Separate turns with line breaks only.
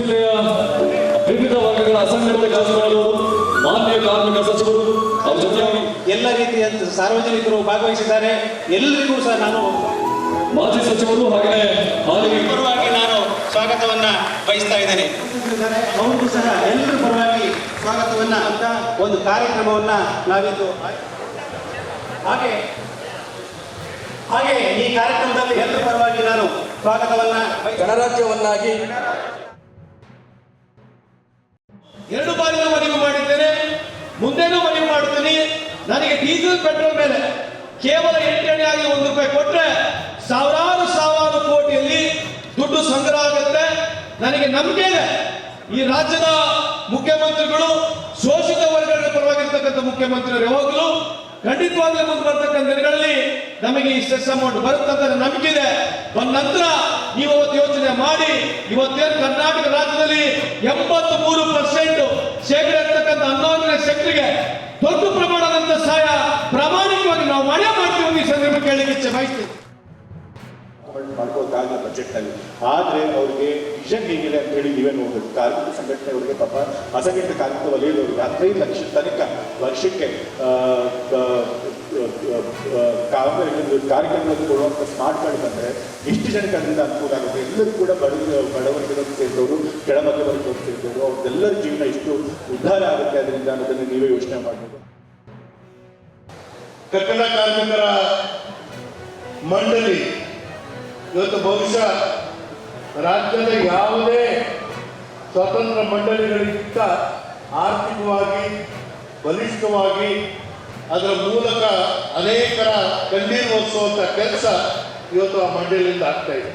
ಜಿಲ್ಲೆಯ ವಿವಿಧ ವರ್ಗಗಳ ಅಸಂಘಟಿತ ಕೆಲಸಗಾರರು, ಮಾನ್ಯ ಕಾರ್ಮಿಕ ಸಚಿವರು, ಅವರ ಜೊತೆಯಾಗಿ
ಎಲ್ಲ ರೀತಿಯ ಸಾರ್ವಜನಿಕರು ಭಾಗವಹಿಸಿದ್ದಾರೆ. ಎಲ್ಲರಿಗೂ ಸಹ ನಾನು
ಮಾಜಿ ಸಚಿವರು ಹಾಗೆಯೇ ಹಾಲಿ
ಪರವಾಗಿ ನಾನು ಸ್ವಾಗತವನ್ನ ಬಯಸ್ತಾ ಇದ್ದೇನೆ. ಅವ್ರಿಗೂ ಸಹ ಎಲ್ಲರ ಪರವಾಗಿ ಸ್ವಾಗತವನ್ನ ಅಂತ ಒಂದು ಕಾರ್ಯಕ್ರಮವನ್ನ ನಾವಿದ್ದು ಹಾಗೆ ಈ ಕಾರ್ಯಕ್ರಮದಲ್ಲಿ ಎಲ್ಲರ ಪರವಾಗಿ ನಾನು ಸ್ವಾಗತವನ್ನ
ಗಣರಾಜ್ಯವನ್ನಾಗಿ
2 ಬಾರಿನೂ ಮನವಿ ಮಾಡಿದ್ದೇನೆ, ಮುಂದೇನೂ ಮನವಿ ಮಾಡುತ್ತೀನಿ. ನನಗೆ ಡೀಸೆಲ್ ಪೆಟ್ರೋಲ್ ಮೇಲೆ ಕೇವಲ 8 ಆಗಿ ₹1 ಕೊಟ್ಟರೆ ಸಾವಿರಾರು ಕೋಟಿಯಲ್ಲಿ ದುಡ್ಡು ಸಂಗ್ರಹ ಆಗುತ್ತೆ. ನನಗೆ ನಂಬಿಕೆ ಇದೆ, ಈ ರಾಜ್ಯದ ಮುಖ್ಯಮಂತ್ರಿಗಳು ಶೋಷಿತ ವರ್ಗಗಳ ಪರವಾಗಿರ್ತಕ್ಕಂಥ ಮುಖ್ಯಮಂತ್ರಿಗಳು ಯಾವಾಗಲೂ ಖಂಡಿತವಾಗ್ಲೂ ಮುಂದೆ ಬರ್ತಕ್ಕಂಥ ದಿನಗಳಲ್ಲಿ ನಮಗೆ ಈ ಸ್ಟ್ರೆಸ್ ಅಮೌಂಟ್ ಬರುತ್ತೆ ಅಂತ ನಂಬಿಕೆ ಇದೆ. ಬಂದ ನಂತರ ನೀವು ಅವತ್ತು ಯೋಚನೆ ಮಾಡಿ, ಇವತ್ತೇನು ಕರ್ನಾಟಕ ರಾಜ್ಯದಲ್ಲಿ 83% ಶೇಕಡ ಇರ್ತಕ್ಕಂಥ ಅನ್ವಾನ್ಯ ಶಕ್ತಿಗೆ ದೊಡ್ಡ ಪ್ರಮಾಣದಂತ ಸಹಾಯ ಪ್ರಾಮಾಣಿಕವಾಗಿ ನಾವು ಮಾಡೇ ಮಾಡ್ತೀವಿ. ಈ ಸಂದರ್ಭ ಕೇಳಲಿಕ್ಕೆ ಇಚ್ಛೆ ಬಯಸ್ತೀವಿ.
ಮಾಡ್ಕೋಕ್ಕಾಗಲ್ಲ ಬಜೆಟ್ ಅಲ್ಲಿ. ಆದ್ರೆ ಅವ್ರಿಗೆ ವಿಷನ್ ಹೇಗಿದೆ ಅಂತ ಹೇಳಿ ನೀವೇ ನೋಡ್ಬೇಕು. ಕಾರ್ಮಿಕ ಸಂಘಟನೆ ಅವರಿಗೆ ಪಾಪ ಅಸಂಘಟಿತ ಕಾರ್ಮಿಕ ವಲಯದವರಿಗೆ 15 ಲಕ್ಷ ತನಕ ವರ್ಷಕ್ಕೆ ಕಾರ್ಯಕ್ರಮಗಳನ್ನು ಕೊಡುವಂಥ ಸ್ಮಾರ್ಟ್ ಕಾರ್ಡ್ ಬಂದರೆ ಎಷ್ಟು ಜನಕ್ಕೆ ಅದರಿಂದ ಅನುಕೂಲ ಆಗುತ್ತೆ. ಎಲ್ಲರೂ ಕೂಡ ಬಡವರ್ಗದವರು ಸೇರಿದವರು, ಕೆಳಮಧ್ಯ ವರ್ಗದವರು ಸೇರಿದವರು, ಅವ್ರದ್ದೆಲ್ಲರ ಜೀವನ ಎಷ್ಟು ಉದ್ಧಾರ ಆಗುತ್ತೆ ಅದರಿಂದ ಅನ್ನೋದನ್ನು ನೀವೇ ಯೋಚನೆ ಮಾಡಬೇಕು.
ಕಟ್ಟಡ ಕಾರ್ಮಿಕರ ಮಂಡಳಿ ಇವತ್ತು ಬಹುಶಃ ರಾಜ್ಯದ ಯಾವುದೇ ಸ್ವತಂತ್ರ ಮಂಡಳಿಗಳಿಗಿಂತ ಆರ್ಥಿಕವಾಗಿ ಬಲಿಷ್ಠವಾಗಿ ಅದರ ಮೂಲಕ ಅನೇಕರ ಕಣ್ಣೀರು ಒರೆಸುವಂಥ ಕೆಲಸ ಇವತ್ತು ಆ ಮಂಡಳಿಯಿಂದ ಆಗ್ತಾ ಇದೆ.